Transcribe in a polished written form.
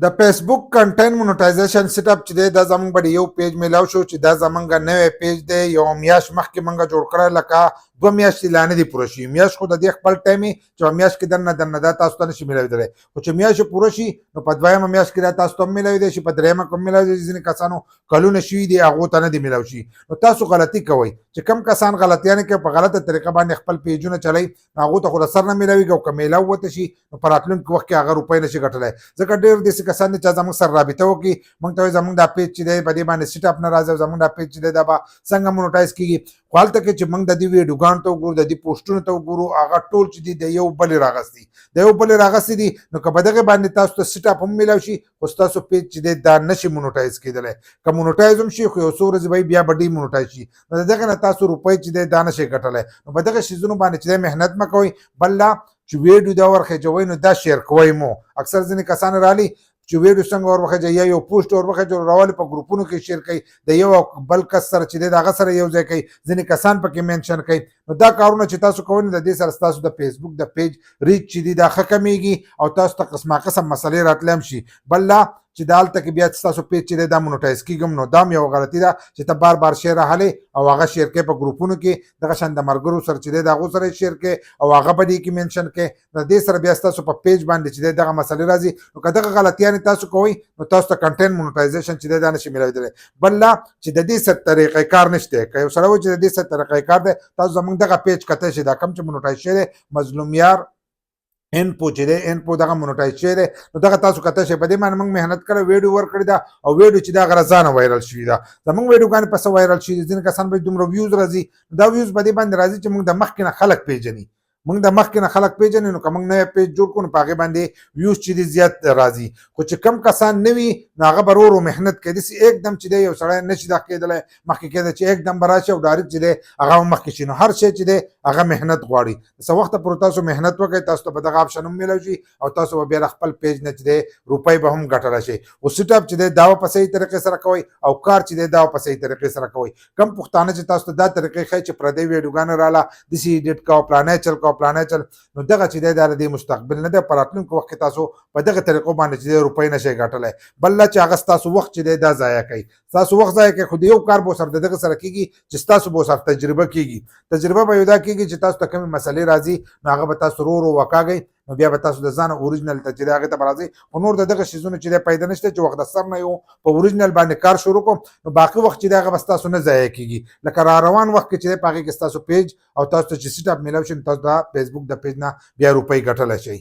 د فیسبوک کنټینټ مونټایزیشن سیټ اپ چې دی دا زمونږ باندې یو پیج میلاو شو چې دا زمونږ نوی پیج دی یو میاشت مخکې مونږ جوړ کړی لکه 2 میاشتې لا نه دي پوره شي میاشت خو د دې خپل ټایم وي چې میاشت کې درنه دا تاسو ته نشي میلاویدلی خو چې میاشت پوره شي نو په دویمه میاشت کې دا تاسو ته هم میلاویدی شي په دریمه کې هم میلاویدی شي ځینې کسانو کلونه شوي دي هغو ته نه دي میلاو شي نو تاسو غلطي کوئ چې کم کسان غلطیانې کوي په غلطه طریقه باندې خپل پیجونه چلوي نو هغو ته خو د سر نه میلاویږي او که میلاو وته شي نو په راتلونکي وخت کې هغه روپۍ نشي ګټلی ځکه ډېر داسې کسان دي چې زموږ سره رابطه وکړي موږ ته وایي زموږ دا پیج چې دی په دې باندې سیټ اپ نه راځي او زموږ دا پیج چې دی دا به څنګه مونوټایز کېږي خو هلته کې چې موږ د دې ویډیوګانو ته وګورو د دې پوسټونو ته وګورو هغه ټول چې دي د یو بلې راغستي د یو بلې راغستي دي نو که په دغې باندې تاسو ته سیټ اپ هم میلاو شي خو ستاسو پیج چې دی دا نشي مونوټایز کېدلی که مونوټایز هم شي خو یو څو ورځې به بیا به ډي مونوټایز شي نو د دغې نه تاسو روپۍ چې دی دا نشئ ګټلی نو په دغه شیزونو باندې چې دی محنت مه کوئ بل لا چې ویډیو دا ورخېجوئ نو دا شیر کوئ مو اکثر ځینې کسان رالی چې ویډیو څنګه ورخېجوئ یا یو پوسټ ورخېجوئ راولي په ګروپونو کې شیر کوي د یو بل کس سره چې دی د هغه سره یو ځای کوي ځینې کسان پکې مینشن کوي نو دا کارونه چې تاسو کوئ نو د دې سره ستاسو د فیسبوک د پیج ریچ چې دی دا ښه کمیږي او تاسو ته قسمه قسم مسلې راتلی هم شي بل لا چې دا هلته کې بیا ستاسو پیج چې دی دا مونوټایز کېږي نو دا هم یوه غلطي ده چې ته بار بار شیر اخلې او هغه شیر کوې په ګروپونو کې دغه شان د ملګرو سره چې دی د هغو سره یې شیر کوې او هغه به دې کې مینشن کوې د دې سره بیا ستاسو په پیج باندې چې دی دغه مسلې راځي نو که دغه غلطیانې تاسو کوئ نو تاسو ته کنټینټ مونوټایزیشن چې دی دا نشي میلاویدلی بل لا چې د دې سره طریقې کار نشته که یو سړی وایي چې د دې سره طریقې کار دی تاسو زموږ دغه پیج کتی شئ دا کوم چې مونوټایز شوی دی مظلوم یار انپو چې دی انپو دغه مونوټایز شوی دی نو دغه تاسو کته شئ په دې باندې موږ محنت کړی ویډیو ورکړې ده او ویډیو چې دا هغه رضانه وایرل شوي ده زموږ ویډیوګانې په څه وایرل شوي دي ځینې کسان به دومره ویوز راځي دا ویوز په دې باندې راځي چې موږ د مخکې نه خلک پیژني موږ د مخکې نه خلک پیژنې نو که موږ نوی پیج جوړ کړو نو په هغې باندې ویوز چې دي زیات راځي خو چې کم کسان نه وي نو هغه به ورو محنت کوي داسې ایک دم چې دی یو سړی نشي دغه کېدلی مخکې کېدی چې ایک دم به راشي او ډایرکټ چې دی هغه هم مخکې شي نو هر شی چې دی هغه محنت غواړي څه وخته پورې تاسو محنت وکړئ تاسو ته به دغه آپشن هم میلاو شي او تاسو به بیا د خپل پیج نه چې دی روپۍ به هم ګټلی شئ خو سیټ اپ چې دی دا به په صحیح طریقې سره کوئ او کار چې دی دا به په صحیح طریقې سره کوئ کم پښتانه چې تاسو ته دا طریقې ښایي چې پردۍ ویډیوګانې راله داسې ایډیټ کوه پلانی چل کوه پلانی چل نو دغه چې دی دا د دې مستقبل نه دی په راتلونکي وخت کې تاسو په دغه طریقو باندې چې دی روپۍ نشئ ګټلی بل لا چې هغه ستاسو وخت چې دی دا ضایع کوي ستاسو وخت ضایع کوي خو د یو کار به ورسره د دغه سره کېږي چې ستاسو به ورسره تجربه کېږي تجربه به یو دا کېږي چې تاسو ته کومې مسلې راځي نو هغه به تاسو ورو ورو وکاږئ نو بیا به تاسو د ځانه اوریجنل ته چې دی هغې ته به راځئ خو نور د دغه شیزونو چې دی پیدا نشته چې وخت د سر نه یو په اوریجنل باندې کار شروع کوم نو باقي وخت چې دی هغه به ستاسو نه ضایع کېږي لکه را روان وخت کې چې دی په هغې کې ستاسو پیج او تاسو ته چې سیټ اپ میلاو شي نو تاسو د فیسبوک د پیج نه بیا روپۍ ګټلی شئ